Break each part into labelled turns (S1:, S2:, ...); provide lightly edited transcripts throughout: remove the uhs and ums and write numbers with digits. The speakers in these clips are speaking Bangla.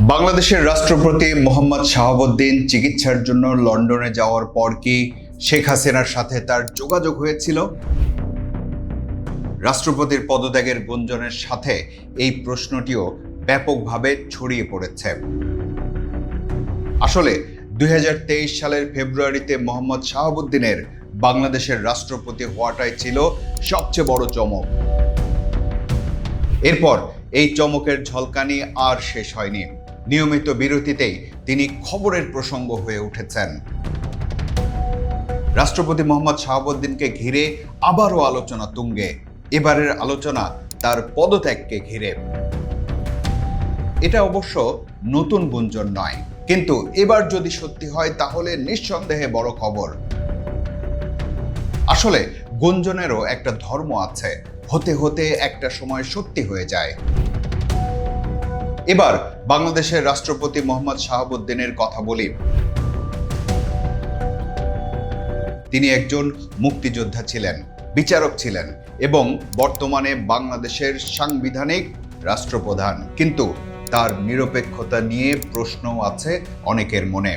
S1: বাংলাদেশের রাষ্ট্রপতি মোহাম্মদ শাহাবুদ্দিন চিকিৎসার জন্য লন্ডনে যাওয়ার পর কি শেখ হাসিনার সাথে তার যোগাযোগ হয়েছিল? রাষ্ট্রপতির পদত্যাগের গুঞ্জনের সাথে এই প্রশ্নটিও ব্যাপকভাবে ছড়িয়ে পড়েছে। আসলে 2023 সালের ফেব্রুয়ারিতে মোহাম্মদ শাহাবুদ্দিনের বাংলাদেশের রাষ্ট্রপতি হওয়াটাই ছিল সবচেয়ে বড় চমক। এরপর এই চমকের ঝলকানি আর শেষ হয়নি। নিয়মিত বিরতিতেই তিনি খবরের প্রসঙ্গ হয়ে উঠেছেন। রাষ্ট্রপতি মোহাম্মদ শাহাবুদ্দিনকে ঘিরে আবারও আলোচনা তুঙ্গে। এবারের আলোচনা তার পদত্যাগকে ঘিরে। এটা অবশ্য নতুন গুঞ্জন নয়, কিন্তু এবার যদি সত্যি হয় তাহলে নিঃসন্দেহে বড় খবর। আসলে গুঞ্জনেরও একটা ধর্ম আছে, হতে হতে একটা সময় সত্যি হয়ে যায়। এবার বাংলাদেশের রাষ্ট্রপতি মোহাম্মদ শাহাবুদ্দিনের কথা বলি। তিনি একজন মুক্তিযোদ্ধা ছিলেন, বিচারক ছিলেন এবং বর্তমানে বাংলাদেশের সাংবিধানিক রাষ্ট্রপ্রধান। কিন্তু তার নিরপেক্ষতা নিয়ে প্রশ্নও আছে অনেকের মনে।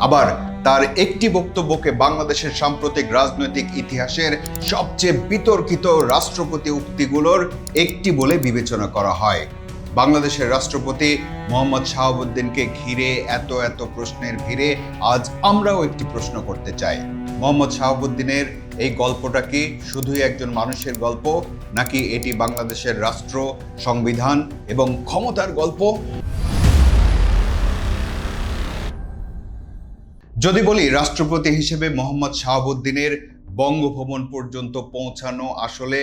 S1: আবার তার একটি বক্তব্যকে বাংলাদেশের সাম্প্রতিক রাজনৈতিক ইতিহাসের সবচেয়ে বিতর্কিত রাষ্ট্রপতি উক্তিগুলোর একটি বলে বিবেচনা করা হয়। বাংলাদেশের রাষ্ট্রপতি মোহাম্মদ শাহাবুদ্দিনকে ঘিরে এত প্রশ্নের ভিড়ে আজ আমরাও একটি প্রশ্ন করতে চাই। মোহাম্মদ শাহাবুদ্দিনের এই গল্পটা কি শুধুই একজন মানুষের গল্প, নাকি এটি বাংলাদেশের রাষ্ট্র, সংবিধান এবং ক্ষমতার গল্প? যদি বলি রাষ্ট্রপতি হিসেবে মোহাম্মদ শাহাবুদ্দিনের বঙ্গভবন পর্যন্ত পৌঁছানো আসলে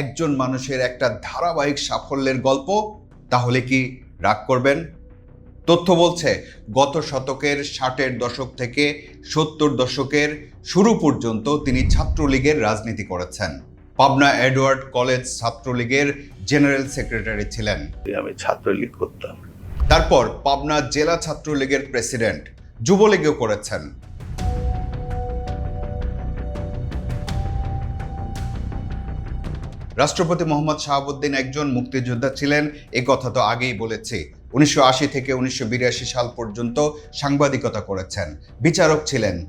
S1: একজন মানুষের একটা ধারাবাহিক সাফল্যের গল্প, তাহলে কি রাগ করবেন? তথ্য বলছে গত শতকের 60-এর দশক থেকে 70 দশকের শুরু পর্যন্ত তিনি ছাত্রলীগের রাজনীতি করেছেন। পাবনা এডওয়ার্ড কলেজ ছাত্রলীগের জেনারেল সেক্রেটারি ছিলেন।
S2: আমি ছাত্রলীগ করতাম।
S1: তারপর পাবনা জেলা ছাত্রলীগের প্রেসিডেন্ট, যুবলীগও করেছেন। রাষ্ট্রপতি মোহাম্মদ শাহাবুদ্দিন একজন মুক্তিযোদ্ধা ছিলেন, এ কথা তো আগেই বলেছি। 1980 থেকে 1982 সাল পর্যন্ত সাংবাদিকতা করেছেন। বিচারক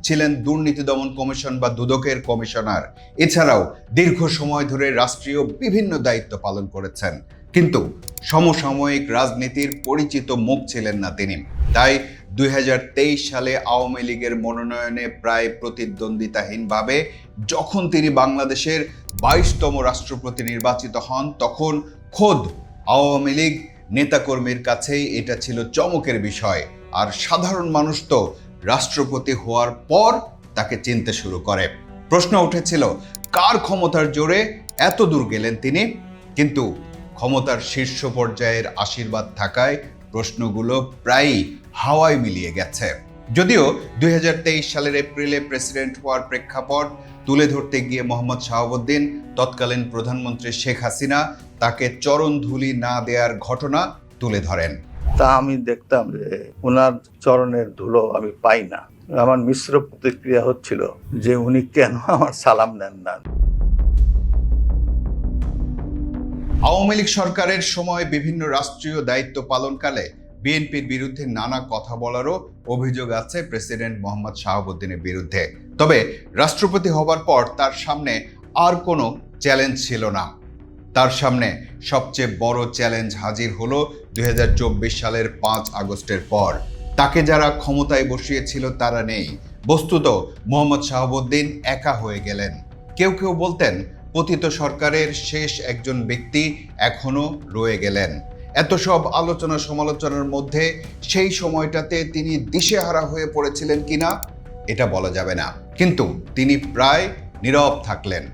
S1: ছিলেন দুর্নীতি দমন কমিশন বা দুদকের কমিশনার। এছাড়াও দীর্ঘ সময় ধরে রাষ্ট্রীয় বিভিন্ন দায়িত্ব পালন করেছেন। কিন্তু সমসাময়িক রাজনীতির পরিচিত মুখ ছিলেন না তিনি। তাই 2023 সালে আওয়ামী লীগের মনোনয়নে প্রায় প্রতিদ্বন্দ্বিতাহীনভাবে যখন তিনি বাংলাদেশের 22তম রাষ্ট্রপতি নির্বাচিত হন, তখন খোদ আওয়ামী লীগ নেতাকর্মীর কাছেই এটা ছিল চমকের বিষয়। আর সাধারণ মানুষ তো রাষ্ট্রপতি হওয়ার পর তাকে চিনতে শুরু করে। প্রশ্ন উঠেছিল কার ক্ষমতার জোরে এত দূর গেলেন তিনি। কিন্তু ক্ষমতার শীর্ষ পর্যায়ের আশীর্বাদ থাকায় প্রশ্নগুলো প্রায়ই হাওয়ায় মিলিয়ে গেছে। যদিও 2023 সালের এপ্রিলে প্রেসিডেন্ট হওয়ার প্রেক্ষাপট তুলে ধরতে গিয়ে মোহাম্মদ শাহাবুদ্দিন তৎকালীন প্রধানমন্ত্রী শেখ হাসিনা তাকে চরণ ধুলি না দেওয়ার ঘটনা তুলে ধরেন।
S2: তা আমি দেখতাম যে ওনার চরণের ধুলো আমি পাই না। আমার মিশ্র প্রতিক্রিয়া হচ্ছিল যে উনি কেন আমার সালাম নেন না।
S1: আওয়ামী লীগ সরকারের সময় বিভিন্ন রাষ্ট্রীয় দায়িত্ব পালনকালে বিএনপির বিরুদ্ধে নানা কথা বলারও অভিযোগ আছে প্রেসিডেন্ট মোহাম্মদ শাহাবুদ্দিনের বিরুদ্ধে। তবে রাষ্ট্রপতি হবার পর তার সামনে আর কোনো চ্যালেঞ্জ ছিল না। তার সামনে সবচেয়ে বড় চ্যালেঞ্জ হাজির হলো 2024 সালের 5 আগস্টের পর। তাকে যারা ক্ষমতায় বসিয়েছিল তারা নেই। বস্তুত মোহাম্মদ শাহাবুদ্দিন একা হয়ে গেলেন। কেউ বলতেন পতিত সরকারের শেষ একজন ব্যক্তি এখনো রয়ে গেলেন। এত সব আলোচনা সমালোচনার মধ্যে সেই সময়টাতে তিনি দিশেহারা হয়ে পড়েছিলেন কিনা এটা বলা যাবে না, কিন্তু তিনি প্রায় নীরব থাকলেন।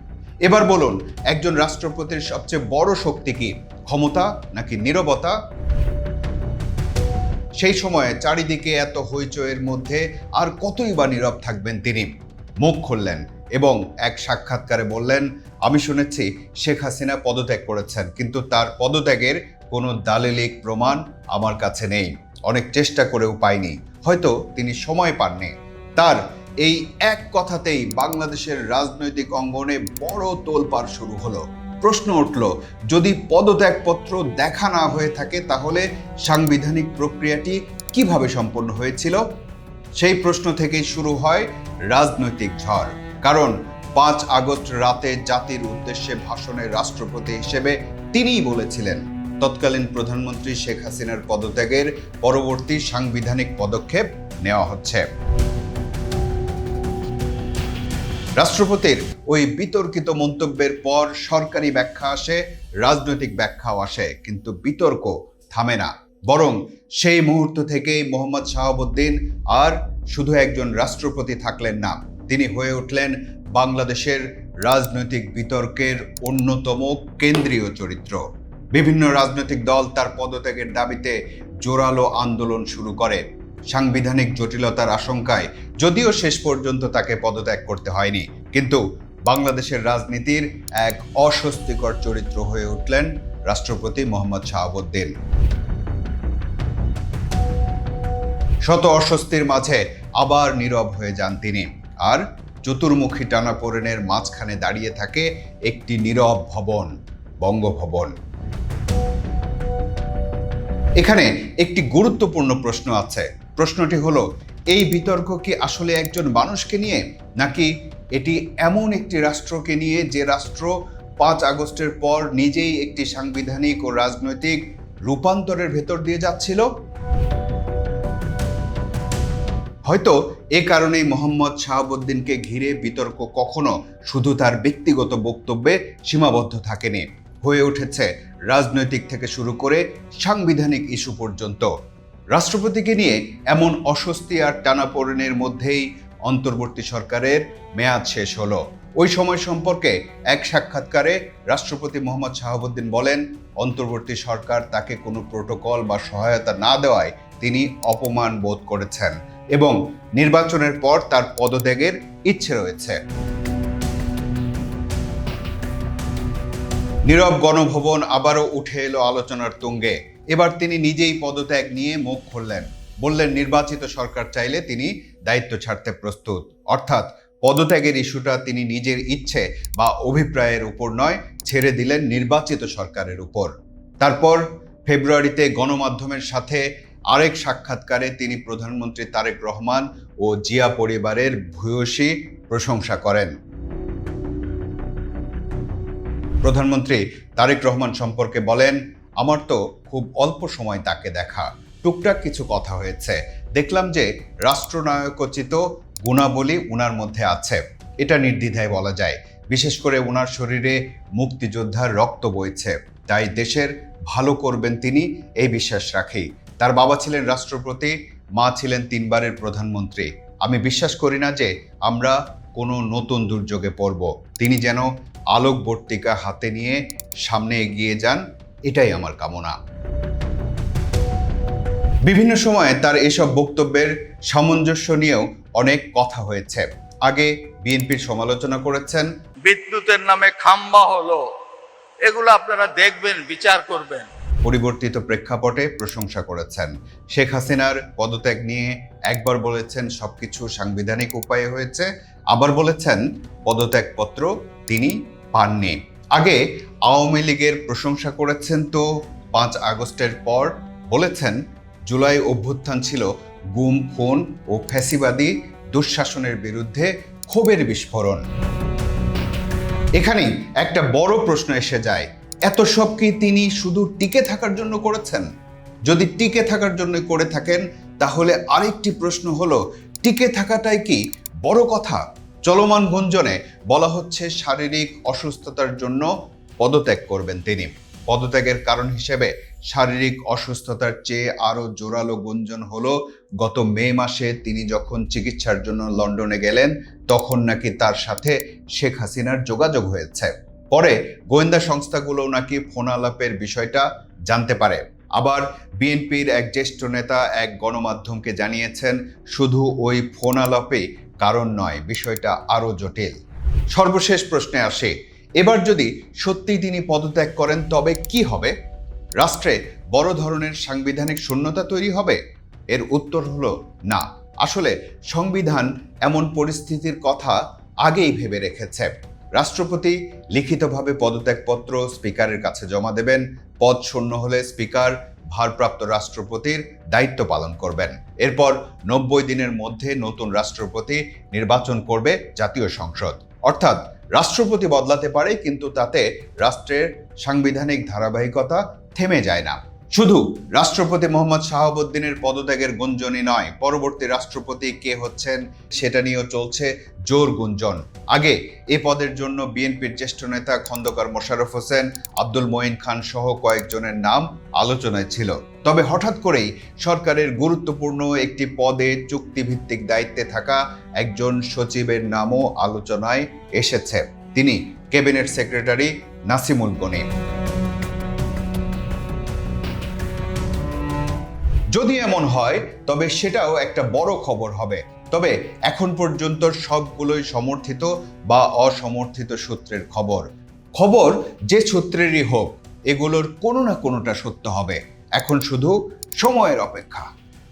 S1: এবার বলুন, একজন রাষ্ট্রপতির সবচেয়ে বড় শক্তি কি, ক্ষমতা নাকি নীরবতা? সেই সময়ে চারিদিকে এত হইচইয়ের মধ্যে আর কতই বা নীরব থাকবেন তিনি? মুখ খুললেন এবং এক সাক্ষাৎকারে বললেন, আমি শুনেছি শেখ হাসিনা পদত্যাগ করেছেন, কিন্তু তার পদত্যাগের কোনো দালিলিক প্রমাণ আমার কাছে নেই। অনেক চেষ্টা করেও পাইনি, হয়তো তিনি সময় পাননি। তার এই এক কথাতেই বাংলাদেশের রাজনৈতিক অঙ্গনে বড় তোলপাড় শুরু হলো। প্রশ্ন উঠল, যদি পদত্যাগপত্র দেখা না হয়ে থাকে তাহলে সাংবিধানিক প্রক্রিয়াটি কিভাবে সম্পন্ন হয়েছিল? সেই প্রশ্ন থেকেই শুরু হয় রাজনৈতিক ঝড়। কারণ 5 আগস্ট রাতে জাতির উদ্দেশ্যে ভাষণে রাষ্ট্রপতি হিসেবে তিনিই বলেছিলেন তৎকালীন প্রধানমন্ত্রী শেখ হাসিনার পদত্যাগের পরবর্তী সাংবিধানিক পদক্ষেপ নেওয়া হচ্ছে। রাষ্ট্রপতির ওই বিতর্কিত মন্তব্যের পর সরকারি ব্যাখ্যা আসে, রাজনৈতিক ব্যাখ্যাও আসে, কিন্তু বিতর্ক থামে না। বরং সেই মুহূর্ত থেকেই মোহাম্মদ শাহাবুদ্দিন আর শুধু একজন রাষ্ট্রপতি থাকলেন না, তিনি হয়ে উঠলেন বাংলাদেশের রাজনৈতিক বিতর্কের অন্যতম কেন্দ্রীয় চরিত্র। বিভিন্ন রাজনৈতিক দল তার পদত্যাগের দাবিতে জোরালো আন্দোলন শুরু করে। সাংবিধানিক জটিলতার আশঙ্কায় যদিও শেষ পর্যন্ত তাকে পদত্যাগ করতে হয়নি, কিন্তু বাংলাদেশের রাজনীতির এক অস্বস্তিকর চরিত্র হয়ে উঠলেন রাষ্ট্রপতি মোহাম্মদ শাহাবুদ্দিন। শত অস্বস্তির মাঝে আবার নীরব হয়ে যান তিনি, আর চতুর্মুখী টানাপোড়েনের মাঝখানে দাঁড়িয়ে থাকে একটি নীরব ভবন, বঙ্গভবন। এখানে একটি গুরুত্বপূর্ণ প্রশ্ন আছে। প্রশ্নটি হলো, এই বিতর্ক কি আসলে একজন মানুষকে নিয়ে, নাকি এটি এমন একটি রাষ্ট্রকে নিয়ে যে রাষ্ট্র 5 আগস্টের পর নিজেই একটি সাংবিধানিক ও রাজনৈতিক রূপান্তরের ভেতর দিয়ে যাচ্ছিল? হয়তো এ কারণেই মোহাম্মদ শাহাবুদ্দিনকে ঘিরে বিতর্ক কখনো শুধু তার ব্যক্তিগত বক্তব্যে সীমাবদ্ধ থাকেনি, হয়ে উঠেছে রাজনৈতিক থেকে শুরু করে সাংবিধানিক ইস্যু পর্যন্ত। রাষ্ট্রপতিকে নিয়ে এমন অস্বস্তি আর টানাপোড়েনের মধ্যেই অন্তর্বর্তী সরকারের মেয়াদ শেষ হলো। ওই সময় সম্পর্কে এক সাক্ষাৎকারে রাষ্ট্রপতি মোহাম্মদ শাহাবুদ্দিন বলেন, অন্তর্বর্তী সরকার তাকে কোনো প্রোটোকল বা সহায়তা না দেওয়ায় তিনি অপমান বোধ করেছেন এবং নির্বাচনের পর তার পদত্যাগের ইচ্ছে রয়েছে। নীরব গণভবন আবারও উঠে এলো আলোচনার তুঙ্গে। এবার তিনি নিজেই পদত্যাগ নিয়ে মুখ খুললেন, বললেন নির্বাচিত সরকার চাইলে তিনি দায়িত্ব ছাড়তে প্রস্তুত। অর্থাৎ পদত্যাগের ইস্যুটা তিনি নিজের ইচ্ছে বা অভিপ্রায়ের উপর নয়, ছেড়ে দিলেন নির্বাচিত সরকারের উপর। তারপর ফেব্রুয়ারিতে গণমাধ্যমের সাথে আরেক সাক্ষাৎকারে তিনি প্রধানমন্ত্রী তারেক রহমান ও জিয়া পরিবারের ভূয়সী প্রশংসা করেন। প্রধানমন্ত্রী তারেক রহমান সম্পর্কে বলেন, আমার তো খুব অল্প সময় তাকে দেখা, টুকটাক কিছু কথা হয়েছে, দেখলাম যে রাষ্ট্রনায়কোচিত গুণাবলী উনার মধ্যে আছে, এটা নির্দ্বিধায় বলা যায়। বিশেষ করে উনার শরীরে মুক্তিযোদ্ধার রক্ত বইছে, তাই দেশের ভালো করবেন তিনি, এই বিশ্বাস রাখি। তার বাবা ছিলেন রাষ্ট্রপতি, মা ছিলেন 3 বারের প্রধানমন্ত্রী। আমি বিশ্বাস করি না যে আমরা কোনো নতুন দুর্যোগে পড়ব। তিনি যেন আলোকবর্তিকা হাতে নিয়ে সামনে এগিয়ে যান, এটাই আমার কামনা। বিভিন্ন সময়ে তার এসব বক্তব্যের সামঞ্জস্য নিয়েও অনেক কথা হয়েছে। আগে বিএনপির সমালোচনা করেছেন,
S2: বিদ্যুতের নামে খাম্বা হলো, এগুলো আপনারা দেখবেন, বিচার করবেন।
S1: পরিবর্তিত প্রেক্ষাপটে প্রশংসা করেছেন। শেখ হাসিনার পদত্যাগ নিয়ে একবার বলেছেন সবকিছু সাংবিধানিক উপায়ে হয়েছে, আবার বলেছেন পদত্যাগপত্র তিনি পাননি। আগে আওয়ামী লীগের প্রশংসা করেছেন, তো 5 আগস্টের পর বলেছেন জুলাই অভ্যুত্থান ছিল গুম, খুন ও ফ্যাসিবাদী দুঃশাসনের বিরুদ্ধে ক্ষোভের বিস্ফোরণ। এখানেই একটা বড় প্রশ্ন এসে যায়, এত সব কি তিনি শুধু টিকে থাকার জন্য করেছেন? যদি টিকে থাকার জন্য করে থাকেন, তাহলে আরেকটি প্রশ্ন হলো, টিকে থাকাটাই কি বড় কথা? চলমান গুঞ্জনে বলা হচ্ছে শারীরিক অসুস্থতার জন্য পদত্যাগ করবেন তিনি। পদত্যাগের কারণ হিসেবে শারীরিক অসুস্থতার চেয়ে আরো জোরালো গুঞ্জন হলো, গত মে মাসে তিনি যখন চিকিৎসার জন্য লন্ডনে গেলেন, তখন নাকি তার সাথে শেখ হাসিনার যোগাযোগ হয়েছে। পরে গোয়েন্দা সংস্থাগুলো নাকি ফোন আলাপের বিষয়টা জানতে পারে। আবার বিএনপির এক জ্যেষ্ঠ নেতা এক গণমাধ্যমকে জানিয়েছেন, শুধু ওই ফোন আলাপে কারণ নয়, বিষয়টা আরো জটিল। সর্বশেষ প্রশ্নে আসে, এবার যদি সত্যি তিনি পদত্যাগ করেন তবে কি হবে? রাষ্ট্রে বড় ধরনের সাংবিধানিক শূন্যতা তৈরি হবে? এর উত্তর হলো না। আসলে সংবিধান এমন পরিস্থিতির কথা আগেই ভেবে রেখেছে। রাষ্ট্রপতি লিখিতভাবে পদত্যাগপত্র স্পিকারের কাছে জমা দেবেন। পদ শূন্য হলে স্পিকার ভারপ্রাপ্ত রাষ্ট্রপতির দায়িত্ব পালন করবেন। এরপর 90 দিনের মধ্যে নতুন রাষ্ট্রপতি নির্বাচন করবে জাতীয় সংসদ। অর্থাৎ রাষ্ট্রপতি বদলাতে পারে, কিন্তু তাতে রাষ্ট্রের সাংবিধানিক ধারাবাহিকতা থেমে যায় না। শুধু রাষ্ট্রপতি মোহাম্মদ শাহাবুদ্দিনের পদত্যাগের গুঞ্জনই নয়, পরবর্তী রাষ্ট্রপতি কে হচ্ছেন সেটা নিয়েও চলছে জোর গুঞ্জন। আগে এ পদের জন্য বিএনপির জ্যেষ্ঠ নেতা খন্দকার মোশাররফ হোসেন, আব্দুল মঈন খান সহ কয়েকজনের নাম আলোচনায় ছিল। তবে হঠাৎ করেই সরকারের গুরুত্বপূর্ণ একটি পদে চুক্তিভিত্তিক দায়িত্বে থাকা একজন সচিবের নামও আলোচনায় এসেছে। তিনি ক্যাবিনেট সেক্রেটারি নাসিমুল গনি। যদি এমন হয় তবে সেটাও একটা বড় খবর হবে। তবে এখন পর্যন্ত সবগুলোই সমর্থিত বা অসমর্থিত সূত্রের খবর যে সূত্রেরই হোক, এগুলোর কোনো না কোনোটা সত্য হবে। এখন শুধু সময়ের অপেক্ষা।